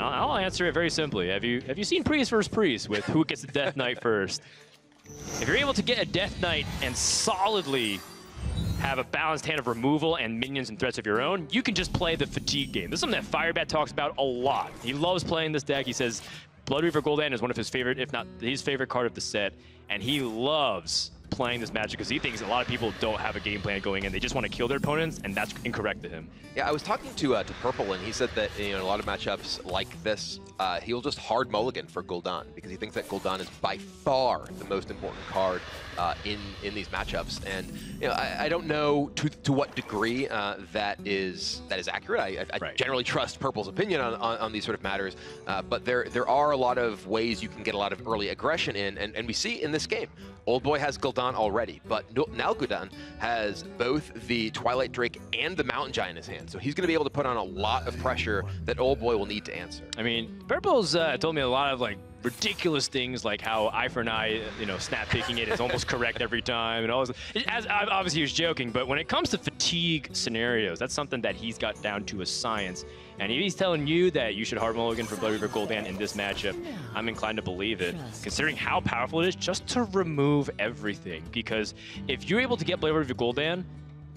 I'll answer it very simply. Have you seen Priest versus Priest with who gets the Death Knight first? If you're able to get a Death Knight and solidly have a balanced hand of removal and minions and threats of your own, you can just play the fatigue game. This is something that Firebat talks about a lot. He loves playing this deck. He says Blood Reaver Gul'dan is one of his favorite, if not his favorite card of the set, and he loves playing this Magic because he thinks a lot of people don't have a game plan going in. They just want to kill their opponents, and that's incorrect to him. Yeah, I was talking to Purple, and he said that in a lot of matchups like this, he'll just hard mulligan for Gul'dan because he thinks that Gul'dan is by far the most important card in these matchups. And I don't know to what degree that is accurate. I generally trust Purple's opinion on these sort of matters, but there are a lot of ways you can get a lot of early aggression in, and we see in this game, Old Boy has Gul'dan already, but now Gul'dan has both the Twilight Drake and the Mountain Giant in his hand, so he's going to be able to put on a lot of pressure that Old Boy will need to answer. I mean, Purple's told me a lot of like ridiculous things, like how eye for an eye, snap picking it is almost correct every time, and all this. Obviously he was joking, but when it comes to fatigue scenarios, that's something that he's got down to a science. And if he's telling you that you should hard mulligan for Blood Reaver Gul'dan in this matchup, I'm inclined to believe it, considering how powerful it is just to remove everything. Because if you're able to get Blood Reaver Gul'dan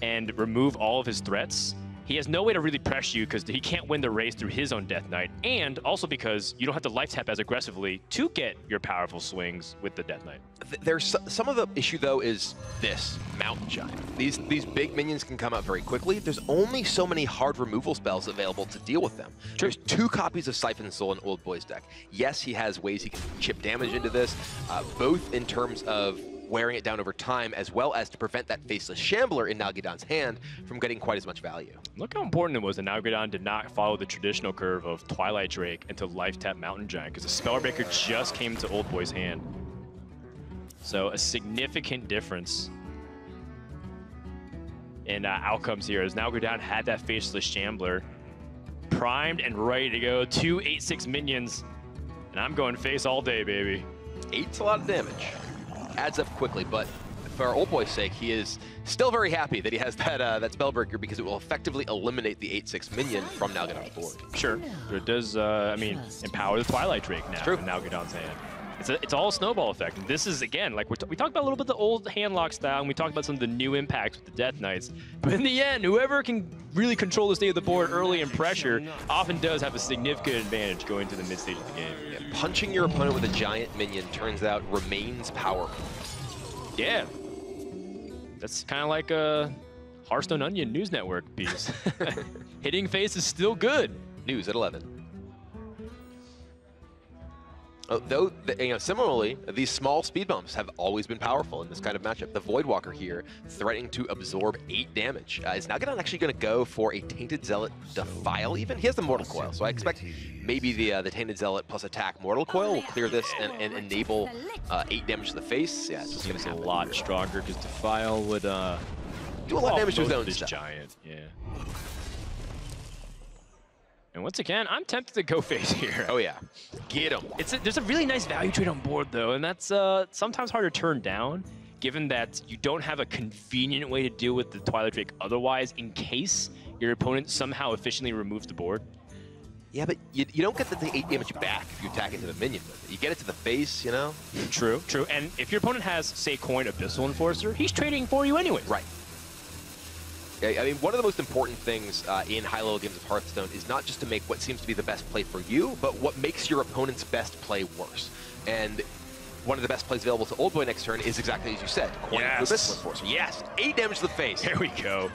and remove all of his threats, he has no way to really press you because he can't win the race through his own Death Knight, and also because you don't have to life tap as aggressively to get your powerful swings with the Death Knight. There's some of the issue though is this Mountain Giant. These big minions can come out very quickly. There's only so many hard removal spells available to deal with them. True. There's 2 copies of Siphon Soul in Old Boy's deck. Yes, he has ways he can chip damage into this, both in terms of wearing it down over time, as well as to prevent that Faceless Shambler in Nalgidon's hand from getting quite as much value. Look how important it was that Nalgidon did not follow the traditional curve of Twilight Drake into Life Tap Mountain Giant, because the Spellbreaker just came to Old Boy's hand. So a significant difference in outcomes here, as Nalgidon had that Faceless Shambler primed and ready to go. 2 8/6 minions, and I'm going face all day, baby. 8's a lot of damage. Adds up quickly, but for Old Boy's sake, he is still very happy that he has that Spellbreaker, because it will effectively eliminate the 8/6 minion from Nalgidon's board. Sure, but it does, empower the Twilight Drake now in Nalgidon's hand. It's all a snowball effect. And this is, again, like we talked about a little bit the old handlock style, and we talked about some of the new impacts with the Death Knights. But in the end, whoever can really control the state of the board early and pressure often does have a significant advantage going to the mid-stage of the game. Yeah, punching your opponent with a giant minion turns out remains powerful. Yeah. That's kind of like a Hearthstone Onion News Network piece. Hitting face is still good. News at 11. Though, similarly, these small speed bumps have always been powerful in this kind of matchup. The Voidwalker here, threatening to absorb 8 damage. Is Nalgidon actually going to go for a Tainted Zealot Defile even? He has the Mortal Coil, so I expect maybe the Tainted Zealot plus attack Mortal Coil will clear this and enable 8 damage to the face. Yeah, it's just going to happen. A lot stronger, because Defile would do a lot of damage to his own stuff. Giant, yeah. And once again, I'm tempted to go face here. Oh yeah, get him. There's a really nice value trade on board though, and that's sometimes hard to turn down, given that you don't have a convenient way to deal with the Twilight Drake otherwise, in case your opponent somehow efficiently removes the board. Yeah, but you don't get the 8 damage back if you attack into the minion with it. You get it to the face, True, true. And if your opponent has, say, Coin Abyssal Enforcer, he's trading for you anyway. Right. I mean, one of the most important things in high-level games of Hearthstone is not just to make what seems to be the best play for you, but what makes your opponent's best play worse. And one of the best plays available to Old Boy next turn is exactly as you said. Coin Abyssal Enforcer. Yes, 8 damage to the face. There we go.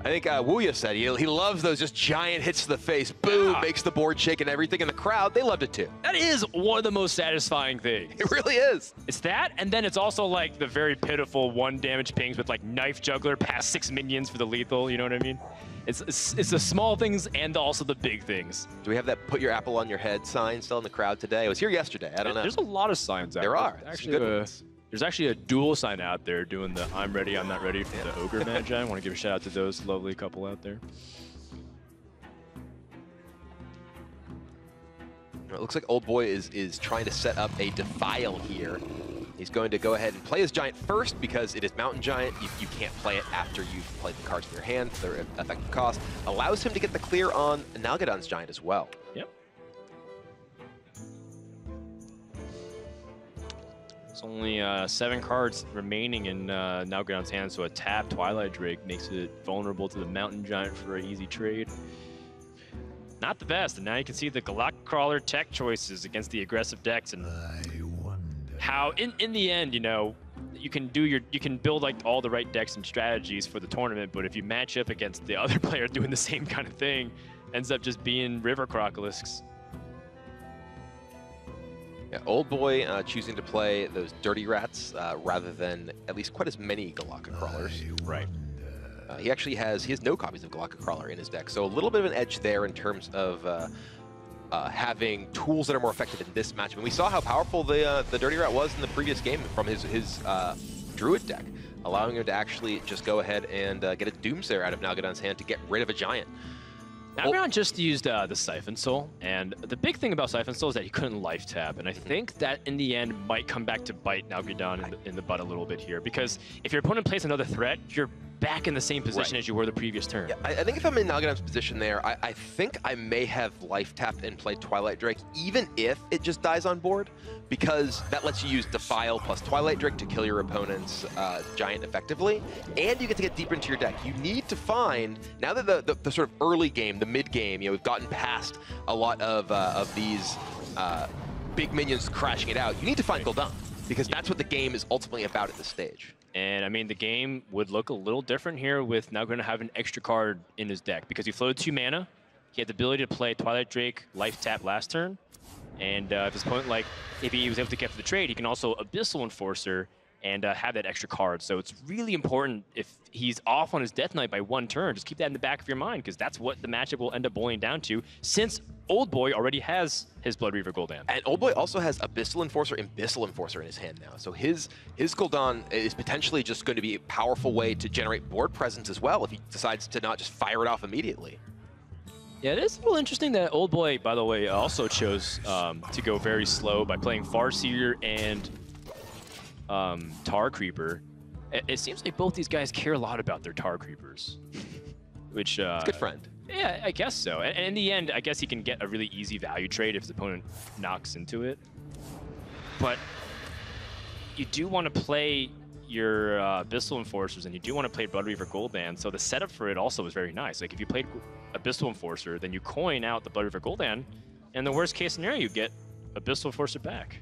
I think Wuya said he loves those just giant hits to the face. Boom, makes the board shake and everything. And the crowd, they loved it too. That is one of the most satisfying things. It really is. It's that, and then it's also like the very pitiful 1 damage pings with like Knife Juggler past 6 minions for the lethal, you know what I mean? It's the small things and also the big things. Do we have that put your apple on your head sign still in the crowd today? I was here yesterday, I don't know. There's a lot of signs out there. There are. Actually, good ones. There's actually a dual sign out there doing the I'm ready, I'm not ready for the Ogre Magi. I want to give a shout out to those lovely couple out there. It looks like Old Boy is trying to set up a Defile here. He's going to go ahead and play his Giant first because it is Mountain Giant. You can't play it after you've played the cards in your hand. Their effective cost allows him to get the clear on Nalgidon's Giant as well. Yep. There's only 7 cards remaining in Nalgadon's hand, so a tap Twilight Drake makes it vulnerable to the Mountain Giant for an easy trade. Not the best, and now you can see the Galactic Crawler tech choices against the aggressive decks, and how in the end, you know, you can build like all the right decks and strategies for the tournament, but if you match up against the other player doing the same kind of thing, ends up just being River Crocolisks. Yeah, Old Boy choosing to play those Dirty Rats rather than at least quite as many Galactic Crawlers. Right. He actually has no copies of Galactic Crawler in his deck, so a little bit of an edge there in terms of having tools that are more effective in this matchup. And we saw how powerful the Dirty Rat was in the previous game from his Druid deck, allowing him to actually just go ahead and get a Doomsayer out of Nalgadon's hand to get rid of a Giant. Nalgadon just used the Siphon Soul, and the big thing about Siphon Soul is that he couldn't life tap, and I think that in the end might come back to bite Nalgadon in the butt a little bit here, because if your opponent plays another threat, you're back in the same position as you were the previous turn. Yeah, I think if I'm in Nalgadon's position there, I think I may have life tapped and played Twilight Drake, even if it just dies on board, because that lets you use Defile plus Twilight Drake to kill your opponent's Giant effectively, and you get to get deeper into your deck. You need to find, now that the sort of early game, the mid game, you know, we've gotten past a lot of these big minions crashing it out, you need to find Gul'dan, because that's what the game is ultimately about at this stage. And I mean, the game would look a little different here with now going to have an extra card in his deck because he floated 2 mana. He had the ability to play Twilight Drake life tap last turn. And if his opponent, like, if he was able to get for the trade, he can also Abyssal Enforcer and have that extra card. So it's really important if he's off on his Death Knight by 1 turn, just keep that in the back of your mind because that's what the matchup will end up boiling down to since Old Boy already has his Blood Reaver Gul'dan. And Old Boy also has Abyssal Enforcer and Abyssal Enforcer in his hand now. So his Gul'dan is potentially just going to be a powerful way to generate board presence as well if he decides to not just fire it off immediately. Yeah, it is a little interesting that Old Boy, by the way, also chose to go very slow by playing Farseer and Tar Creeper. It seems like both these guys care a lot about their Tar Creepers, which it's a good friend. Yeah, I guess so. And in the end, I guess he can get a really easy value trade if his opponent knocks into it. But you do want to play your Abyssal Enforcers, and you do want to play Blood Reaver Gul'dan, so the setup for it also is very nice. Like, if you played Abyssal Enforcer, then you coin out the Blood Reaver Gul'dan, and the worst case scenario, you get Abyssal Enforcer back.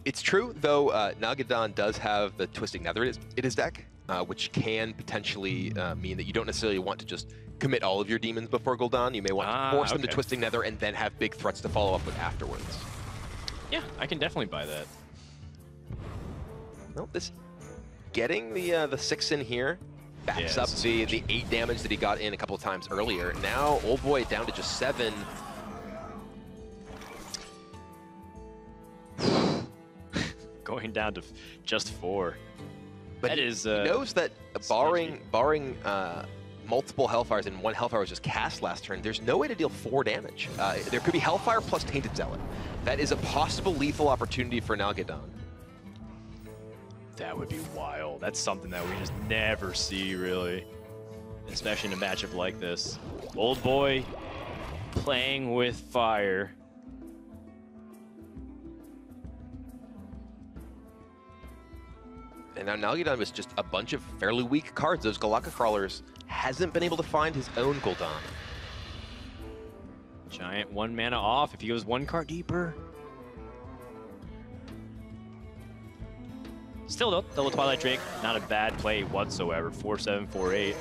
It's true, though, Nalgadon does have the Twisting Nether in his deck, which can potentially mean that you don't necessarily want to just commit all of your demons before Gul'dan. You may want to force them to Twisting Nether and then have big threats to follow up with afterwards. Yeah, I can definitely buy that. Well, getting the 6 in here backs up the 8 damage that he got in a couple of times earlier. Now, Old Boy down to just 7. Going down to just 4. But that he knows that barring multiple Hellfires and 1 Hellfire was just cast last turn, there's no way to deal 4 damage. There could be Hellfire plus Tainted Zealot. That is a possible lethal opportunity for Nalgadon. That would be wild. That's something that we just never see, really. Especially in a matchup like this. Old Boy playing with fire. And now Nalgadon was just a bunch of fairly weak cards. Those Galactic Crawlers hasn't been able to find his own Gul'dan. Giant 1 mana off if he goes 1 card deeper. Still though, double Twilight Drake, not a bad play whatsoever. 4-7, 4-8.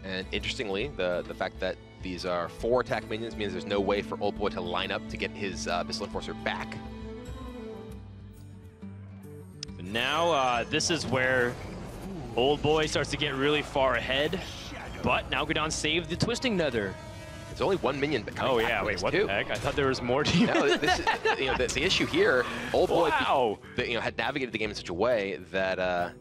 And interestingly, the fact that these are 4 attack minions means there's no way for Old Boy to line up to get his Abyssal Enforcer back. Now this is where Old Boy starts to get really far ahead, but Nalgadon saved the Twisting Nether. There's only 1 minion but coming back. Oh yeah, wait, what the heck? I thought there was more demons. No, this is, the issue here, Old Boy had navigated the game in such a way that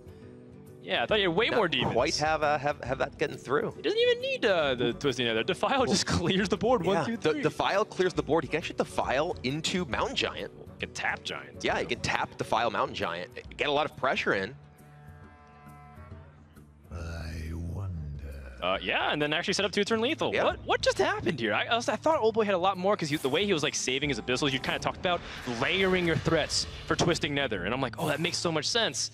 yeah, I thought you had way more demons. Quite have that getting through. He doesn't even need the Twisting Nether. Defile just clears the board. 1, 2, 3. Defile clears the board. He can actually Defile into Mountain Giant. You can tap Giants. Yeah, you can tap Defile Mountain Giant. Get a lot of pressure in. I wonder. Yeah, and then actually set up 2-turn lethal. Yeah. What just happened here? I thought Old Boy had a lot more because the way he was like saving his abyssals, you kind of talked about layering your threats for Twisting Nether. And I'm like, oh, that makes so much sense.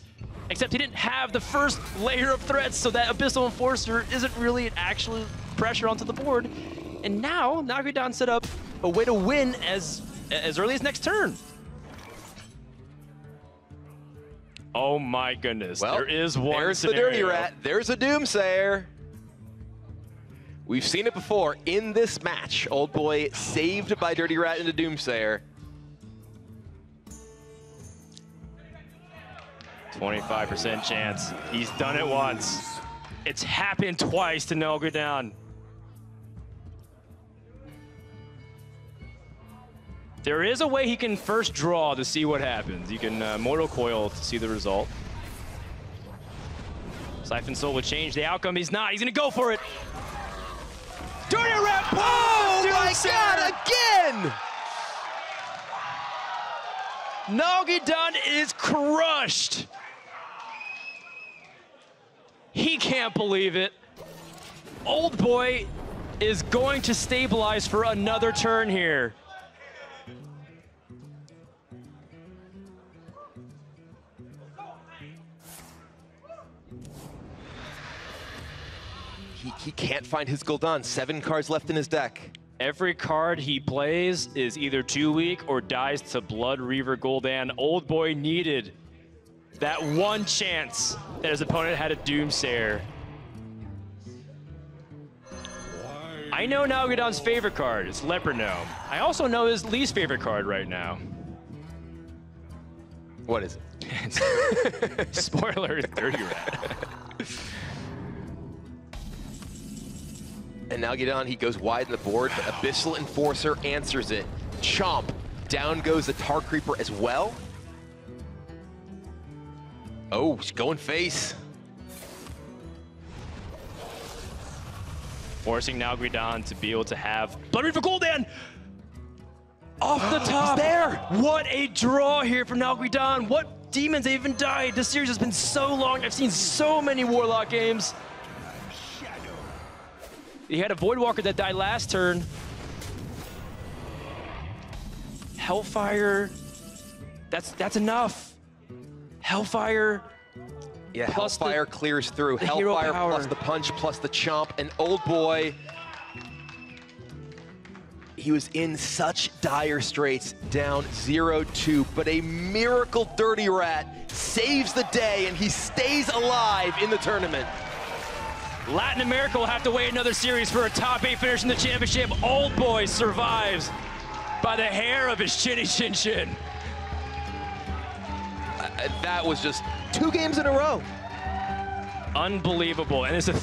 Except he didn't have the first layer of threats, so that Abyssal Enforcer isn't really an actual pressure onto the board. And now, Nagridon set up a way to win as early as next turn. Oh my goodness, well, there is one there's scenario. the Dirty Rat, there's a Doomsayer. We've seen it before in this match. Old Boy saved by Dirty Rat into Doomsayer. 25% chance. He's done it once. It's happened twice to Nagridon. There is a way he can first draw to see what happens. You can Mortal Coil to see the result. Siphon Soul would change the outcome. He's not. He's going to go for it. Dirty Rat! Oh my God, again! Nagridon is crushed. He can't believe it. Old Boy is going to stabilize for another turn here. He can't find his Gul'dan. 7 cards left in his deck. Every card he plays is either too weak or dies to Blood Reaver Gul'dan. Old Boy needed that one chance that his opponent had a Doomsayer. I know Nagridon's favorite card is Leper Gnome. I also know his least favorite card right now. What is it? Spoiler, Dirty Rat. And Nagridon, he goes wide in the board, but Abyssal Enforcer answers it. Chomp. Down goes the Tar Creeper as well. Oh, she's going face. Forcing Nagridon to be able to have Blood Reaver Gul'dan off the top. There. What a draw here for Nagridon. What demons have even died? This series has been so long. I've seen so many Warlock games. He had a Voidwalker that died last turn. Hellfire. That's enough. Hellfire. Yeah, Plus Hellfire clears through. the hero Hellfire power. plus the punch plus the chomp. And Old Boy, he was in such dire straits, down 0-2, but a miracle Dirty Rat saves the day and he stays alive in the tournament. Latin America will have to wait another series for a top 8 finish in the championship. Old Boy survives by the hair of his chinny chin chin. That was just 2 games in a row. Unbelievable, and it's a